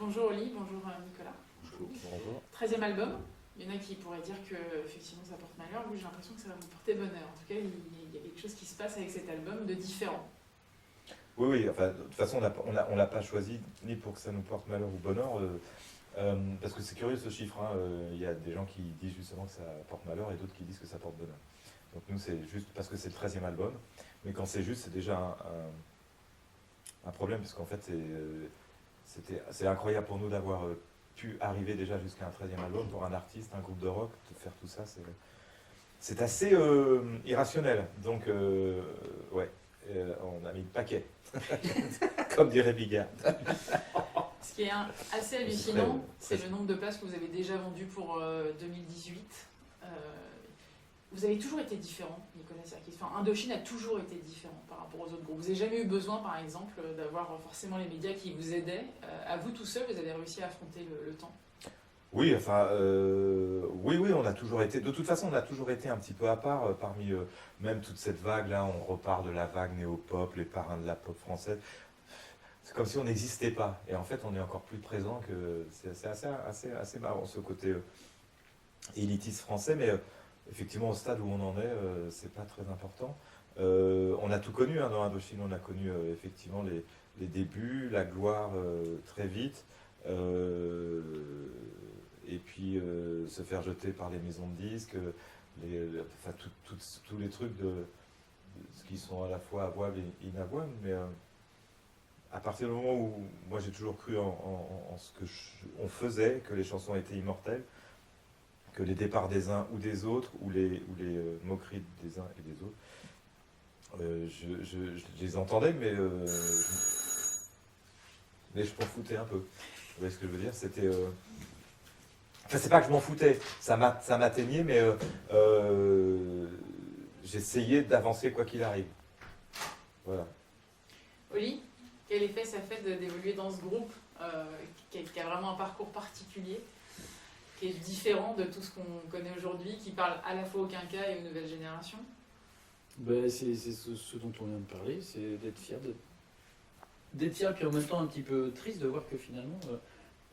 Bonjour Oli, bonjour Nicolas. Bonjour. 13e album. Il y en a qui pourraient dire que effectivement ça porte malheur. Moi j'ai l'impression que ça va vous porter bonheur. En tout cas, il y a quelque chose qui se passe avec cet album de différent. Oui, oui, enfin, de toute façon, on l'a pas choisi ni pour que ça nous porte malheur ou bonheur, parce que c'est curieux ce chiffre, hein, il y a des gens qui disent justement que ça porte malheur et d'autres qui disent que ça porte bonheur. Donc nous, c'est juste parce que c'est le 13e album, mais quand c'est juste, c'est déjà un problème, parce qu'en fait, c'est incroyable pour nous d'avoir pu arriver déjà jusqu'à un 13e album pour un artiste, un groupe de rock, de faire tout ça, c'est assez irrationnel. Donc, ouais, on a mis le paquet, comme dirait Bigard. Ce qui est assez hallucinant, c'est le nombre de places que vous avez déjà vendues pour 2018. Vous avez toujours été différent, Nicolas Sirkis. Enfin, Indochine a toujours été différent par rapport aux autres groupes. Vous n'avez jamais eu besoin, par exemple, d'avoir forcément les médias qui vous aidaient. À vous tout seul, vous avez réussi à affronter le temps. Oui, enfin, oui, on a toujours été. De toute façon, on a toujours été un petit peu à part parmi même toute cette vague-là. On repart de la vague néo-pop, les parrains de la pop française. C'est comme si on n'existait pas. Et en fait, on est encore plus présent que. C'est assez marrant ce côté élitiste français, mais effectivement, au stade où on en est, c'est pas très important. On a tout connu hein, dans Indochine. On a connu effectivement les débuts, la gloire très vite. Et puis se faire jeter par les maisons de disques, enfin, tous les trucs de ce qui sont à la fois avouables et inavouables. Mais à partir du moment où moi j'ai toujours cru en ce que on faisait, que les chansons étaient immortelles, que les départs des uns ou des autres, ou les moqueries des uns et des autres, je les entendais, mais je m'en foutais un peu. Vous voyez ce que je veux dire? C'était. Enfin, c'est pas que je m'en foutais, ça m'atteignait, mais j'essayais d'avancer quoi qu'il arrive. Voilà. Oli, quel effet ça fait d'évoluer dans ce groupe qui a vraiment un parcours particulier, qui est différent de tout ce qu'on connaît aujourd'hui, qui parle à la fois aux quinquas et aux nouvelles générations? Ben, c'est ce dont on vient de parler, c'est d'être fier, puis en même temps un petit peu triste de voir que finalement,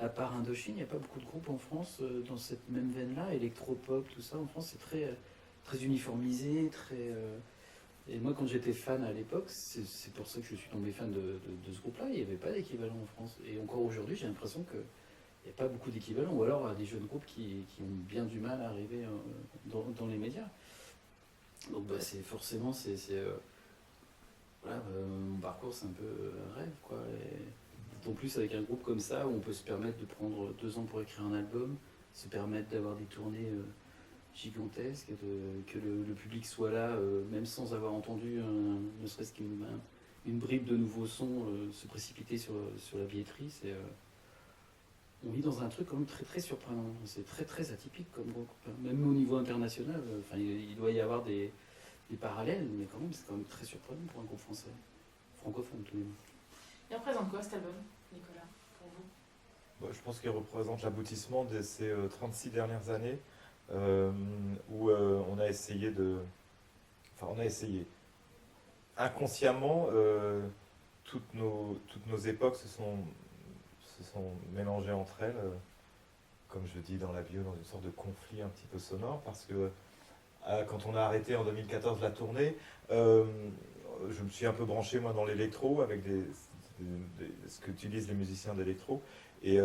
à part Indochine, il n'y a pas beaucoup de groupes en France dans cette même veine-là, électropop, tout ça. En France, c'est très uniformisé, Et moi, quand j'étais fan à l'époque, c'est pour ça que je suis tombé fan de ce groupe-là, il n'y avait pas d'équivalent en France. Et encore aujourd'hui, j'ai l'impression qu'il n'y a pas beaucoup d'équivalents, ou alors des jeunes groupes qui ont bien du mal à arriver dans les médias. Donc bah, forcément, voilà, mon parcours, c'est un peu un rêve, quoi. Et en plus, avec un groupe comme ça, où on peut se permettre de prendre 2 ans pour écrire un album, se permettre d'avoir des tournées gigantesques, que le public soit là, même sans avoir entendu ne serait-ce qu'une bribe de nouveaux sons se précipiter sur la billetterie, on vit dans un truc quand même très très surprenant. C'est très très atypique comme groupe. Même au niveau international, il doit y avoir des parallèles, mais quand même, c'est quand même très surprenant pour un groupe français, francophone tout de même. Il représente quoi cet album, Nicolas, pour vous? Bon, je pense qu'il représente l'aboutissement de ces 36 dernières années où on a essayé inconsciemment, toutes nos époques se sont mélangées entre elles, comme je dis dans la bio, dans une sorte de conflit un petit peu sonore, parce que quand on a arrêté en 2014 la tournée, je me suis un peu branché moi dans l'électro avec ce qu'utilisent les musiciens d'électro, et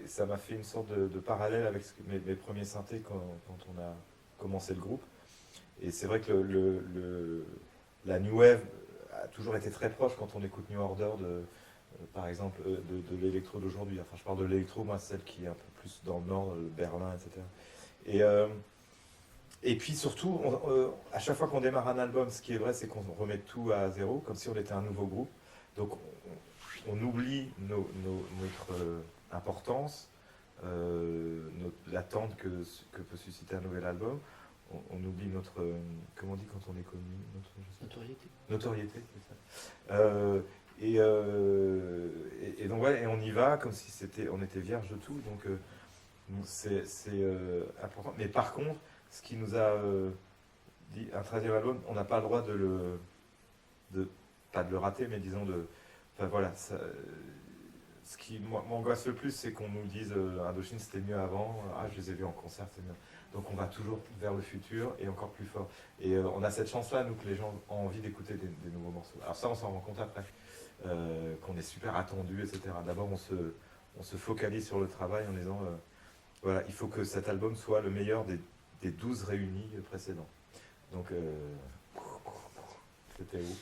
ça m'a fait une sorte de parallèle avec mes premiers synthés quand on a commencé le groupe. Et c'est vrai que la New Wave a toujours été très proche quand on écoute New Order, par exemple, de l'électro d'aujourd'hui. Enfin, je parle de l'électro, moi, celle qui est un peu plus dans le nord, Berlin, etc. Et puis surtout, à chaque fois qu'on démarre un album, ce qui est vrai, c'est qu'on remet tout à zéro, comme si on était un nouveau groupe. Donc on oublie notre importance, l'attente que peut susciter un nouvel album. On oublie notre, comment on dit quand on est connu, notoriété, c'est ça. Et donc ouais, et on y va comme si on était vierge de tout. Donc c'est important. Mais par contre, ce qui nous a dit un 13e album, on n'a pas le droit pas de le rater, mais disons enfin voilà, ce qui m'angoisse le plus, c'est qu'on nous dise Indochine c'était mieux avant, je les ai vus en concert, c'est mieux. Donc on va toujours vers le futur et encore plus fort. Et on a cette chance-là, nous, que les gens ont envie d'écouter des nouveaux morceaux. Alors ça, on s'en rend compte après, qu'on est super attendu, etc. D'abord, on se focalise sur le travail en disant, voilà, il faut que cet album soit le meilleur des 12 réunis précédents. Donc, c'était où?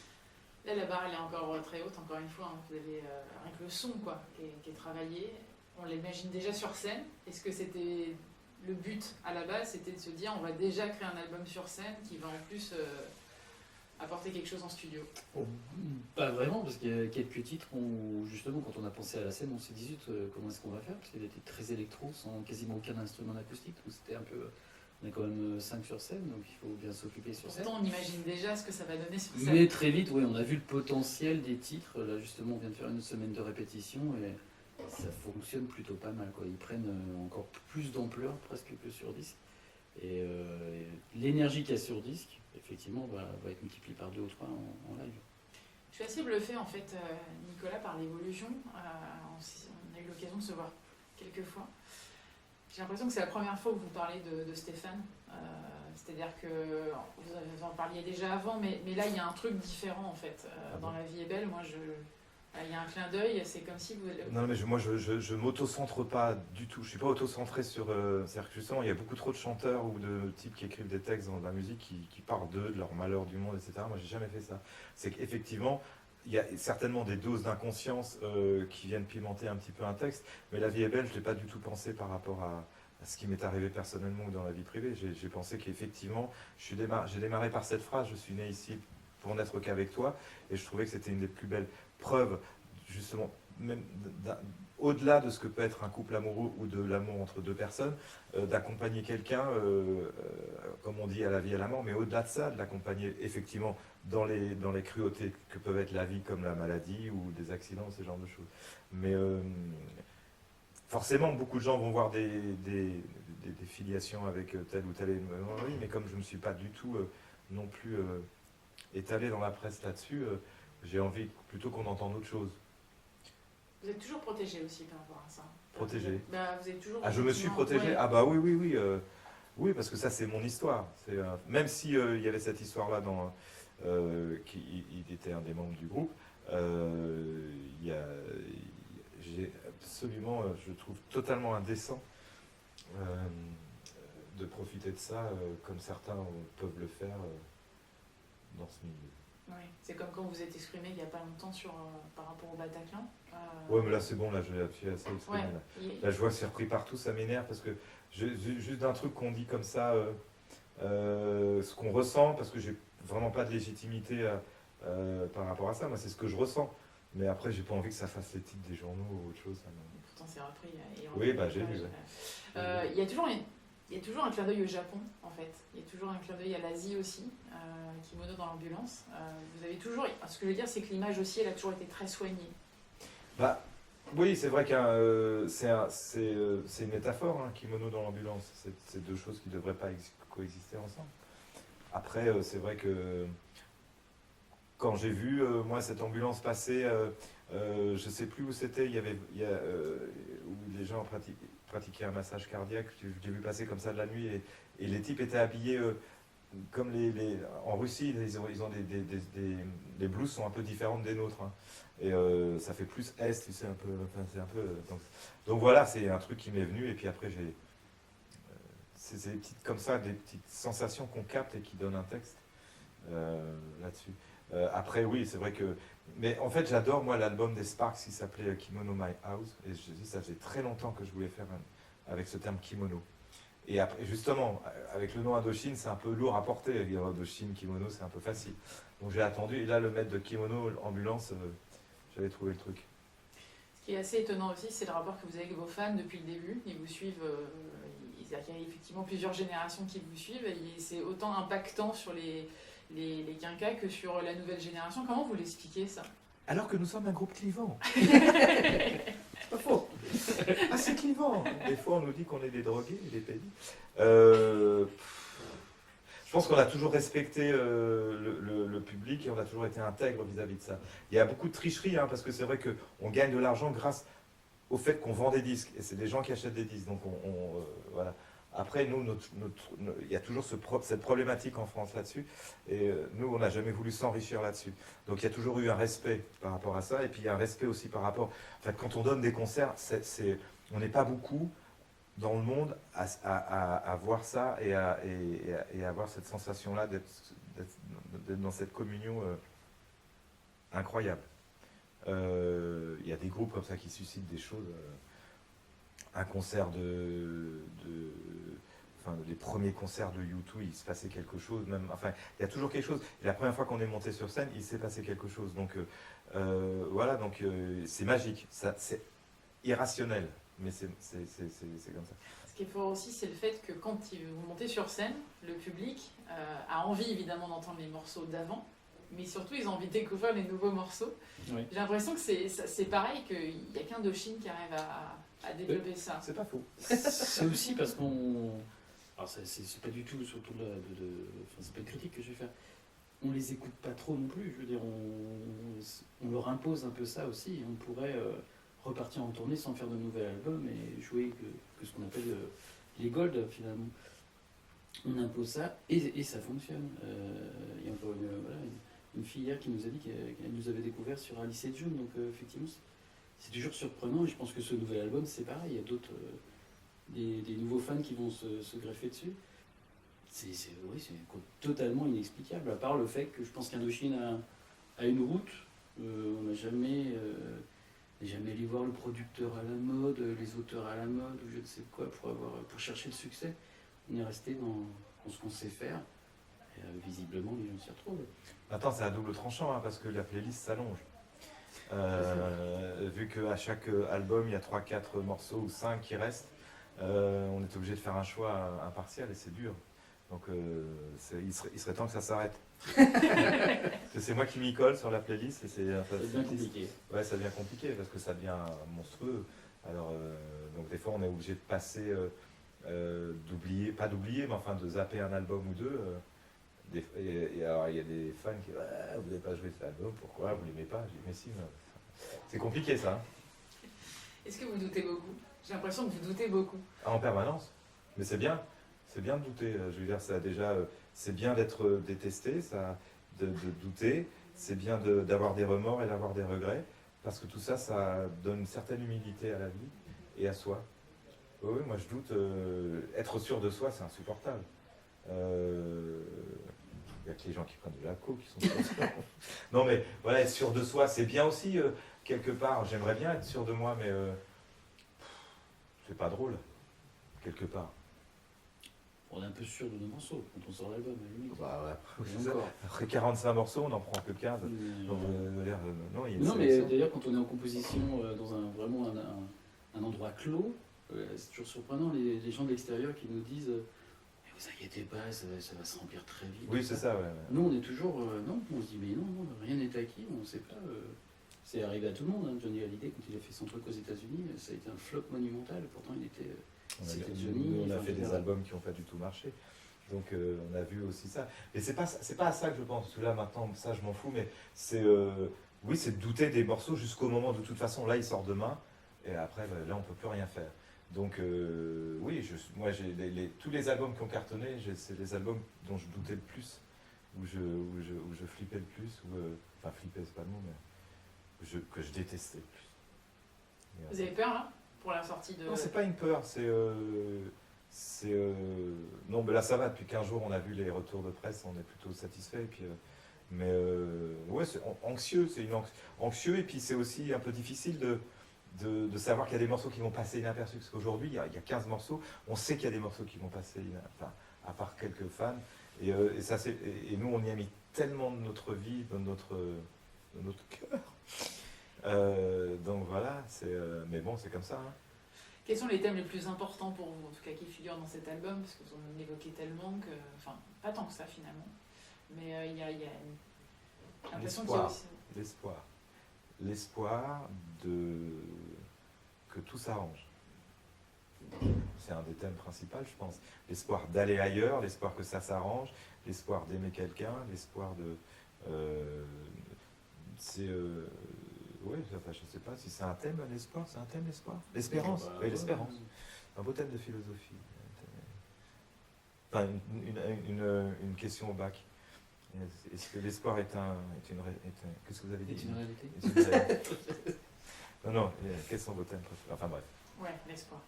Là, la barre, elle est encore très haute, encore une fois. Hein. Vous avez rien que le son, quoi, qui est travaillé. On l'imagine déjà sur scène. Est-ce que c'était le but à la base, c'était de se dire, on va déjà créer un album sur scène qui va en plus apporter quelque chose en studio? Pas vraiment, parce qu'il y a quelques titres où, justement, quand on a pensé à la scène, on s'est dit, comment est-ce qu'on va faire? Parce qu'elle était très électro, sans quasiment aucun instrument acoustique. Donc c'était un peu... On est quand même 5 sur scène, donc il faut bien s'occuper sur scène. Pourtant, on imagine déjà ce que ça va donner sur scène. Mais très vite, oui, on a vu le potentiel des titres. Là, justement, on vient de faire une semaine de répétition et ça fonctionne plutôt pas mal, quoi. Ils prennent encore plus d'ampleur, presque que sur disque. Et l'énergie qu'il y a sur disque, effectivement, va être multipliée par 2 ou 3 en live. Je suis assez bluffée, en fait, Nicolas, par l'évolution. On a eu l'occasion de se voir quelques fois. J'ai l'impression que c'est la première fois que vous parlez de Stéphane. C'est-à-dire que vous en parliez déjà avant, mais là, il y a un truc différent, en fait. Dans La vie est belle, moi, il y a un clin d'œil, c'est comme si vous... Non, mais moi, je m'auto-centre pas du tout. Je suis pas auto-centré sur... c'est-à-dire que justement, il y a beaucoup trop de chanteurs ou de types qui écrivent des textes dans la musique qui parlent d'eux, de leur malheur du monde, etc. Moi, j'ai jamais fait ça. C'est qu'effectivement... Il y a certainement des doses d'inconscience qui viennent pimenter un petit peu un texte, mais La vie est belle, je ne l'ai pas du tout pensé par rapport à ce qui m'est arrivé personnellement ou dans la vie privée. J'ai pensé qu'effectivement, j'ai démarré par cette phrase, je suis né ici pour n'être qu'avec toi, et je trouvais que c'était une des plus belles preuves, justement, même au-delà de ce que peut être un couple amoureux ou de l'amour entre 2 personnes, d'accompagner quelqu'un, comme on dit, à la vie et à la mort, mais au-delà de ça, de l'accompagner effectivement dans les cruautés que peuvent être la vie, comme la maladie ou des accidents, ce genre de choses. Mais forcément, beaucoup de gens vont voir des filiations avec telle ou telle oui, mais comme je ne me suis pas du tout non plus étalé dans la presse là-dessus, j'ai envie plutôt qu'on entende autre chose. Vous êtes toujours protégé aussi par rapport à ça. Protégé. Vous êtes toujours... Je me suis protégé. Ouais. Oui. Oui, parce que ça, c'est mon histoire. Même si il y avait cette histoire-là il était un des membres du groupe, j'ai absolument, je trouve totalement indécent de profiter de ça comme certains peuvent le faire dans ce milieu. Oui, c'est comme quand vous êtes exprimé il n'y a pas longtemps par rapport au Bataclan. Ouais, mais là c'est bon, là je suis assez exprimé. Ouais. Là je vois que c'est repris partout, ça m'énerve parce que juste d'un truc qu'on dit comme ça, ce qu'on ressent, parce que j'ai vraiment pas de légitimité par rapport à ça, moi c'est ce que je ressens. Mais après j'ai pas envie que ça fasse les titres des journaux ou autre chose. Pourtant c'est repris. Oui, j'ai vu. Il y a toujours un clin d'œil au Japon, en fait. Il y a toujours un clin d'œil à l'Asie aussi. Kimono dans l'ambulance. Vous avez toujours... Ce que je veux dire, c'est que l'image aussi, elle a toujours été très soignée. Oui, c'est vrai que c'est une métaphore, hein, Kimono dans l'ambulance. C'est 2 choses qui ne devraient pas coexister ensemble. Après, c'est vrai que quand j'ai vu, moi, cette ambulance passer, je ne sais plus où c'était, où les gens pratiquaient un massage cardiaque, j'ai vu passer comme ça de la nuit, et les types étaient habillés comme en Russie, ils ont les blouses sont un peu différentes des nôtres, hein. Et ça fait plus est, tu sais, un peu, enfin, c'est un peu, donc voilà, c'est un truc qui m'est venu, et puis après c'est des petites comme ça, des petites sensations qu'on capte et qui donnent un texte là-dessus. Après oui, c'est vrai que, mais en fait j'adore moi l'album des Sparks qui s'appelait Kimono My House, et je dis ça faisait très longtemps que je voulais faire avec ce terme kimono. Et après, justement, avec le nom Indochine, c'est un peu lourd à porter. Indochine, kimono, c'est un peu facile. Donc j'ai attendu, et là le maître de kimono, ambulance, j'avais trouvé le truc. Ce qui est assez étonnant aussi, c'est le rapport que vous avez avec vos fans depuis le début. Ils vous suivent, il y a effectivement plusieurs générations qui vous suivent, et c'est autant impactant sur les quinquas que sur la nouvelle génération. Comment vous l'expliquez ça? Alors que nous sommes un groupe clivant. C'est pas faux. C'est clivant. Des fois, on nous dit qu'on est des drogués, des pédis. Je pense qu'on a toujours respecté le public et on a toujours été intègre vis-à-vis de ça. Il y a beaucoup de tricherie, hein, parce que c'est vrai qu'on gagne de l'argent grâce au fait qu'on vend des disques, et c'est des gens qui achètent des disques, donc voilà. Après, nous, il y a toujours cette problématique en France là-dessus, et nous, on n'a jamais voulu s'enrichir là-dessus. Donc il y a toujours eu un respect par rapport à ça, et puis il y a un respect aussi par rapport... En fait, quand on donne des concerts, on n'est pas beaucoup dans le monde à voir ça et à avoir cette sensation-là d'être dans cette communion incroyable. Il y a des groupes comme ça qui suscitent des choses. Un concert les premiers concerts de U2, il se passait quelque chose. Enfin, il y a toujours quelque chose. Et la première fois qu'on est monté sur scène, il s'est passé quelque chose. Donc voilà, donc c'est magique. C'est irrationnel, mais c'est comme ça. Ce qui est fort aussi, c'est le fait que quand vous montez sur scène, le public a envie évidemment d'entendre les morceaux d'avant, mais surtout ils ont envie de découvrir les nouveaux morceaux. Oui. J'ai l'impression que c'est pareil, qu'il n'y a qu'Indochine qui arrive à développer ça. C'est pas faux. C'est aussi parce qu'on... Alors c'est pas du tout surtout enfin, c'est pas une critique que je vais faire. On les écoute pas trop non plus. Je veux dire, on leur impose un peu ça aussi. On pourrait repartir en tournée sans faire de nouvel album et jouer que ce qu'on appelle les gold finalement. On impose ça et ça fonctionne. Il y a encore une fille hier qui nous a dit qu'elle nous avait découvert sur Alice et June. Donc effectivement, c'est toujours surprenant et je pense que ce nouvel album c'est pareil. Il y a d'autres... Des nouveaux fans qui vont se greffer dessus. C'est totalement inexplicable, à part le fait que je pense qu'Indochine a une route. On n'a jamais allé voir le producteur à la mode, les auteurs à la mode, ou je ne sais quoi, pour chercher le succès. On est resté dans ce qu'on sait faire. Et visiblement, les gens s'y retrouvent. Maintenant, c'est à double tranchant, hein, parce que la playlist s'allonge. Vu qu'à chaque album, il y a 3-4 morceaux ou 5 qui restent, on est obligé de faire un choix impartial et c'est dur. Donc il serait temps que ça s'arrête. C'est moi qui m'y colle sur la playlist et c'est bien compliqué. Ouais, ça devient compliqué parce que ça devient monstrueux. Alors donc des fois on est obligé de passer, d'oublier, pas d'oublier, mais enfin de zapper un album ou deux. Et alors il y a des fans qui disent vous n'avez pas joué cet album, pourquoi vous l'aimez pas? Je dis mais si, c'est compliqué ça. Hein. Est-ce que vous doutez beaucoup? J'ai l'impression que vous doutez beaucoup. En permanence. Mais c'est bien de douter. Je veux dire, ça déjà, c'est bien d'être détesté, de douter. C'est bien d'avoir des remords et d'avoir des regrets, parce que tout ça, ça donne une certaine humilité à la vie et à soi. Oui, moi je doute. Être sûr de soi, c'est insupportable. Il y a que les gens qui prennent de la coke qui sont sûrs de soi. Non, mais voilà, être sûr de soi, c'est bien aussi, quelque part. J'aimerais bien être sûr de moi, mais c'est pas drôle, quelque part. On est un peu sûr de nos morceaux quand on sort l'album, à la limite. Bah, Et encore. Après 45 morceaux, on n'en prend que 15. Non, il y a une Non, mais sélection. d'ailleurs, quand on est en composition dans vraiment un endroit clos, c'est toujours surprenant, les gens de l'extérieur qui nous disent mais vous inquiétez pas, ça va se remplir très vite. Oui, c'est ça, ouais. Nous, on est toujours... non, on se dit mais non, rien n'est acquis, on ne sait pas... c'est arrivé à tout le monde, hein. Johnny Hallyday, quand il a fait son truc aux États-Unis, ça a été un flop monumental, pourtant il était... C'était Johnny. On a fait des albums qui n'ont pas du tout marché. Donc on a vu aussi ça. Mais c'est pas à ça que je pense. Parce que là maintenant, ça je m'en fous. Mais c'est oui, c'est de douter des morceaux jusqu'au moment de toute façon. Là, il sort demain. Et après, là, on peut plus rien faire. Donc oui, moi j'ai tous les albums qui ont cartonné, c'est les albums dont je doutais le plus, où je flippais le plus, enfin flipper c'est pas le mot, mais que je détestais le plus. Vous avez peur là pour la sortie de... Non, c'est pas une peur, non, mais là ça va, depuis 15 jours on a vu les retours de presse, on est plutôt satisfait. Mais ouais, c'est anxieux, anxieux, et puis c'est aussi un peu difficile de savoir qu'il y a des morceaux qui vont passer inaperçus. Parce qu'aujourd'hui, il y a 15 morceaux, on sait qu'il y a des morceaux qui vont passer inaperçus, à part quelques fans. Et nous, on y a mis tellement de notre vie, de notre cœur. Donc voilà, mais bon, c'est comme ça. Hein. Quels sont les thèmes les plus importants pour vous, en tout cas qui figurent dans cet album? Parce que vous en évoquez tellement que... Enfin, pas tant que ça finalement. Mais il y a l'impression qu'il y a aussi... L'espoir que tout s'arrange. C'est un des thèmes principaux, je pense. L'espoir d'aller ailleurs, l'espoir que ça s'arrange, l'espoir d'aimer quelqu'un, l'espoir de... oui, enfin, je ne sais pas si c'est un thème, l'espoir, c'est un thème, l'espoir. L'espérance, oui, l'espérance. Un beau thème de philosophie. Enfin, une question au bac. Est-ce que l'espoir qu'est-ce que vous avez dit? C'est une réalité. Est une réalité. Non, quels sont vos thèmes préférés? Enfin bref. Ouais, l'espoir.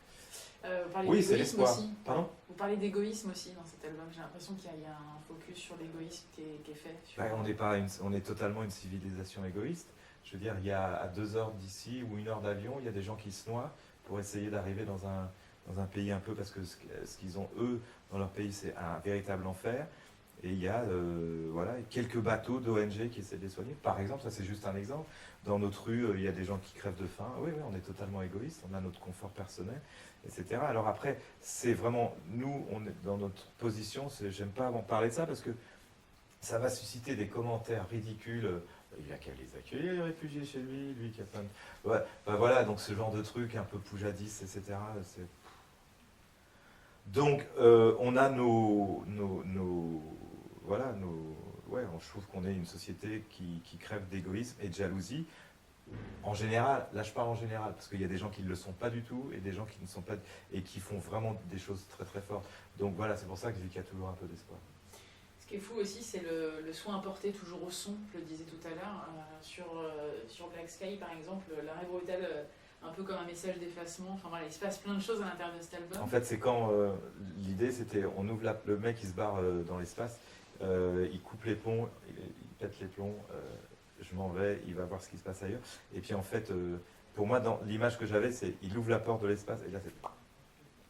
Vous parlez Oui, c'est d'égoïsme l'espoir. aussi. Pardon? Vous parlez d'égoïsme aussi dans cet album. J'ai l'impression qu'il y a un focus sur l'égoïsme qui est fait. Sur... On est totalement une civilisation égoïste. Je veux dire, il y a à 2 heures d'ici ou 1 heure d'avion, il y a des gens qui se noient pour essayer d'arriver dans un pays un peu, parce que ce qu'ils ont eux dans leur pays, c'est un véritable enfer. Et il y a quelques bateaux d'ONG qui essaient de les soigner. Par exemple, ça c'est juste un exemple. Dans notre rue, il y a des gens qui crèvent de faim. Oui, on est totalement égoïste. On a notre confort personnel, etc. Alors après, c'est vraiment, nous, on est dans notre position. J'aime pas en parler de ça parce que ça va susciter des commentaires ridicules. Il n'y a qu'à les accueillir, les réfugiés chez lui qui a plein de... Ouais, voilà, donc ce genre de truc un peu poujadiste, etc. Donc, on a je trouve qu'on est une société qui crève d'égoïsme et de jalousie. En général, là je parle en général, parce qu'il y a des gens qui ne le sont pas du tout et des gens qui ne sont pas et qui font vraiment des choses très très fortes. Donc voilà, c'est pour ça que je dis qu'il y a toujours un peu d'espoir. Ce qui est fou aussi, c'est le soin apporté toujours au son, je le disais tout à l'heure. Sur Black Sky, par exemple, l'arrêt brutal, un peu comme un message d'effacement. Enfin voilà, il se passe plein de choses à l'intérieur de cet album. En fait, c'est quand l'idée, c'était, on ouvre le mec, il se barre dans l'espace, il coupe les ponts, il pète les plombs, je m'en vais, il va voir ce qui se passe ailleurs. Et puis en fait, pour moi, dans l'image que j'avais, c'est il ouvre la porte de l'espace et là, c'est...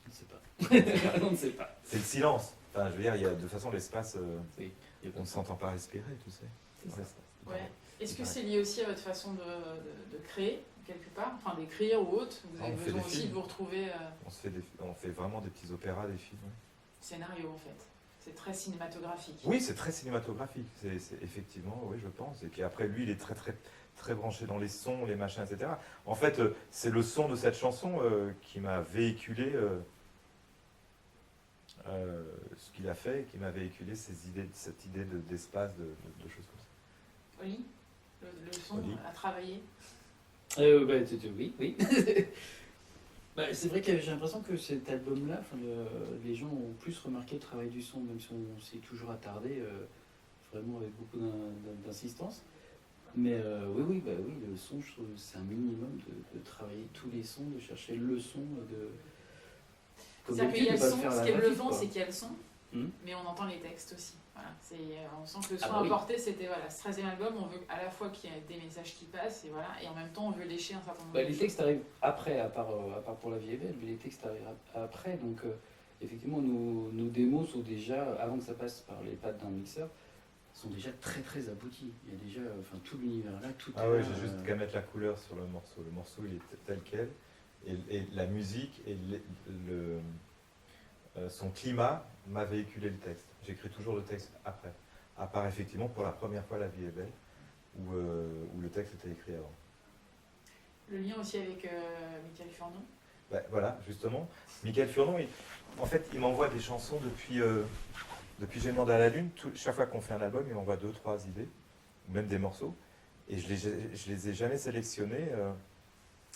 On ne sait pas. On ne sait pas. C'est le silence. Enfin, je veux dire, il y a de toute façon l'espace, Oui. on ne s'entend pas respirer, tu sais. C'est ça. l'espace. Ouais. Est-ce que c'est lié aussi à votre façon de créer, quelque part, enfin d'écrire ou autre? Vous avez besoin aussi de vous retrouver... On fait vraiment des petits opéras, des films. Ouais. Scénario, en fait. C'est très cinématographique. Oui, c'est très cinématographique. C'est effectivement, oui, je pense. Et puis après, lui, il est très, très, très branché dans les sons, les machins, etc. En fait, c'est le son de cette chanson qui m'a véhiculé ce qu'il a fait, qui m'a véhiculé cette idée d'espace, de choses comme ça. Oli, le son Oli. à travailler. Oui. C'est vrai que j'ai l'impression que cet album-là, les gens ont plus remarqué le travail du son, même si on s'est toujours attardé, vraiment avec beaucoup d'insistance. Mais oui, le son, je trouve que c'est un minimum de travailler tous les sons, de chercher le son, C'est-à-dire qu'il y a le son, ce qui est bluffant, quoi. c'est qu'il y a le son, mais on entend les textes aussi. Voilà. On sent que le son oui. apporté, c'était ce 13e album, on veut à la fois qu'il y ait des messages qui passent, et en même temps on veut lécher un certain nombre de Les choses. textes arrivent après, à part pour La Vie est belle, mais les textes arrivent après, donc effectivement nos démos sont déjà, avant que ça passe par les pattes d'un mixeur, sont déjà très très aboutis. Il y a déjà tout l'univers là, tout Ah ouais, j'ai juste qu'à mettre la couleur sur le morceau. Le morceau, il est tel quel. Et la musique et son climat m'a véhiculé le texte. J'écris toujours le texte après. À part effectivement pour la première fois La Vie est belle, où le texte était écrit avant. Le lien aussi avec Michael Furnon. Voilà, justement. Michael Furnon, il m'envoie des chansons depuis J'ai demandé à la Lune. Chaque fois qu'on fait un album, il m'envoie 2-3 idées, ou même des morceaux. Et je les ai jamais sélectionnés.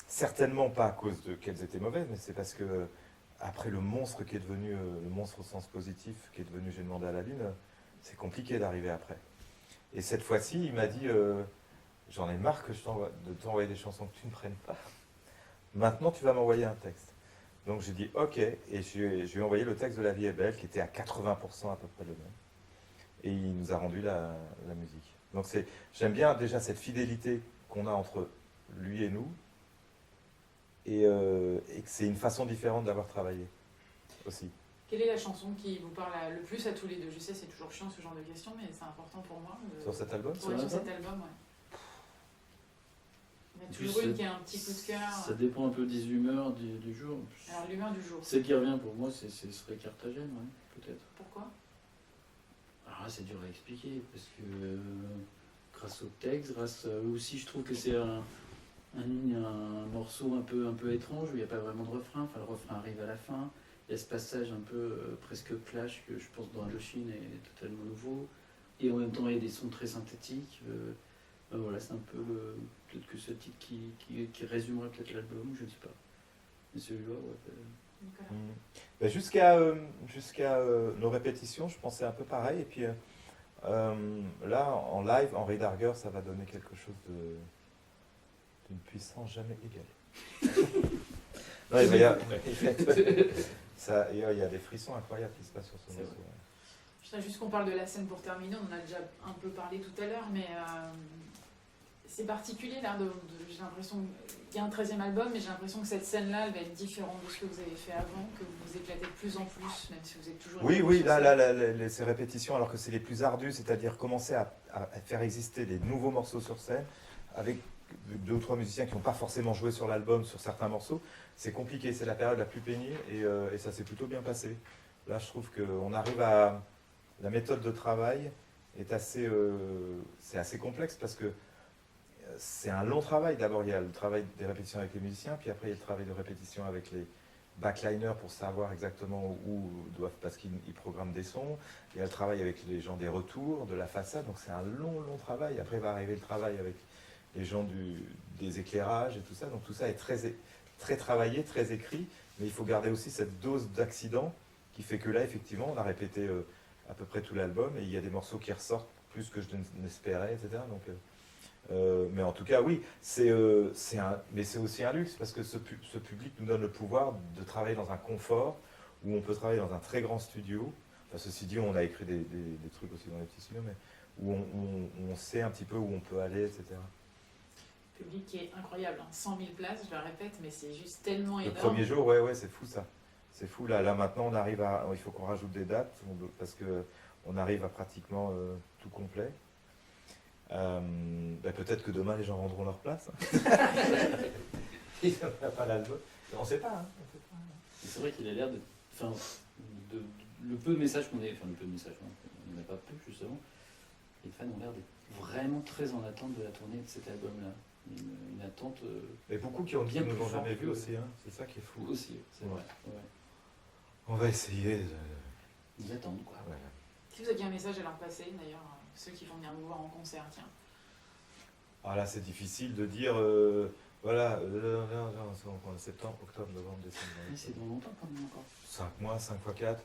Certainement pas à cause qu'elles étaient mauvaises, mais c'est parce que après le monstre qui est devenu, le monstre au sens positif, qui est devenu J'ai demandé à la Lune, c'est compliqué d'arriver après. Et cette fois-ci, il m'a dit j'en ai marre de t'envoyer des chansons que tu ne prennes pas. Maintenant, tu vas m'envoyer un texte. Donc j'ai dit ok, et je lui ai envoyé le texte de La Vie est belle, qui était à 80% à peu près le même. Et il nous a rendu la musique. Donc j'aime bien déjà cette fidélité qu'on a entre lui et nous, et que c'est une façon différente d'avoir travaillé aussi. Quelle est la chanson qui vous parle le plus à tous les deux? Je sais, c'est toujours chiant ce genre de questions, mais c'est important pour moi. Sur cet album? Ouais, sur cet album, ouais. Il y en a toujours une qui a un petit coup de cœur. Ça dépend un peu des humeurs du jour. Alors l'humeur du jour. Celle qui revient pour moi, ce serait Carthagène, ouais, peut-être. Pourquoi? Alors là, c'est dur à expliquer, parce que grâce au texte, aussi je trouve que c'est un morceau un peu étrange, où il n'y a pas vraiment de refrain, le refrain arrive à la fin. Il y a ce passage un peu presque clash que je pense dans Indochine est totalement nouveau. Et en même temps, il y a des sons très synthétiques. Voilà, c'est un peu peut-être que c'est le titre qui résumerait peut-être l'album, je ne sais pas. Mais celui-là, ouais. Nicolas. Ben, jusqu'à nos répétitions, je pensais un peu pareil. Et puis là, en live, en Darger, ça va donner quelque chose d'une puissance jamais égalée. Non, il y a des frissons incroyables qui se passent sur ce C'est morceau. vrai. Je voudrais juste qu'on parle de la scène pour terminer, on en a déjà un peu parlé tout à l'heure, mais c'est particulier là, j'ai l'impression qu'il y a un 13e album, mais j'ai l'impression que cette scène-là, elle va être différente de ce que vous avez fait avant, que vous vous éclatez de plus en plus, même si vous êtes toujours... Oui, là, ces répétitions, alors que c'est les plus ardues, c'est-à-dire commencer à faire exister des nouveaux morceaux sur scène, avec 2 ou 3 musiciens qui n'ont pas forcément joué sur l'album, sur certains morceaux, c'est compliqué, c'est la période la plus pénible, et ça s'est plutôt bien passé. Là, je trouve qu'on arrive à... La méthode de travail est assez, c'est assez complexe, parce que c'est un long travail. D'abord, il y a le travail des répétitions avec les musiciens, puis après, il y a le travail de répétition avec les backliners pour savoir exactement où doivent, parce qu'ils programment des sons. Il y a le travail avec les gens des retours, de la façade, donc c'est un long travail. Après, va arriver le travail avec les gens des éclairages et tout ça. Donc tout ça est très travaillé, très écrit, mais il faut garder aussi cette dose d'accident qui fait que là, effectivement, on a répété à peu près tout l'album, et il y a des morceaux qui ressortent plus que je n'espérais, etc. Donc, mais en tout cas, oui, mais c'est aussi un luxe, parce que ce public nous donne le pouvoir de travailler dans un confort, où on peut travailler dans un très grand studio. Enfin, ceci dit, on a écrit des trucs aussi dans les petits studios, mais où on sait un petit peu où on peut aller, etc. Public qui est incroyable, hein. 100 000 places, je le répète, mais c'est juste tellement Le énorme. premier jour, ouais, c'est fou ça. C'est fou, là maintenant on arrive à... Il faut qu'on rajoute des dates, parce qu'on arrive à pratiquement tout complet. Peut-être que demain les gens rendront leur place. Il n'y a pas l'album. On ne sait pas. Hein. C'est vrai qu'il a l'air de... Enfin, le peu de messages qu'on a... Enfin, le peu de messages, on n'en a pas peu, justement. Les fans ont l'air d'être vraiment très en attente de la tournée de cet album-là. Une attente... Mais beaucoup qui ont bien ne plus l'ont jamais forte vu que- aussi. Hein. C'est ça qui est fou. Aussi, c'est vrai. Ouais. On va essayer de... Ils attendent, quoi. Ouais. Si vous aviez un message à leur passer, d'ailleurs, ceux qui vont venir nous voir en concert, tiens. Ah là, c'est difficile de dire... voilà, en septembre, octobre, novembre, décembre... Mais c'est dans longtemps quand même encore. 5 mois, 5 fois 4,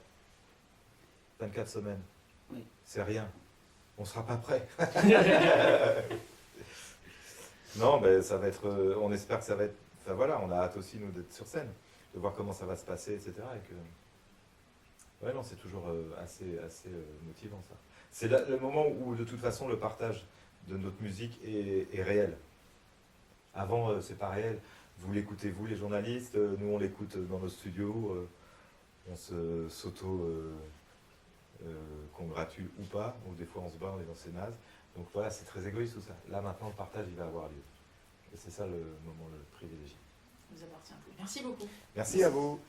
24 semaines. Oui. C'est rien. On sera pas prêt. Non, mais ça va être. On espère que ça va être. Enfin voilà, on a hâte aussi nous d'être sur scène, de voir comment ça va se passer, etc. Et que... Ouais, non, c'est toujours assez motivant ça. C'est le moment où de toute façon le partage de notre musique est réel. Avant, c'est pas réel. Vous l'écoutez, vous les journalistes, nous on l'écoute dans nos studios, on s'auto-congratule ou pas, ou des fois on se bat, on est dans ses nazes. Donc voilà, c'est très égoïste tout ça. Là maintenant, le partage, il va avoir lieu. Et c'est ça le moment le privilégié. Ça vous appartient un peu. Merci beaucoup. Merci à vous.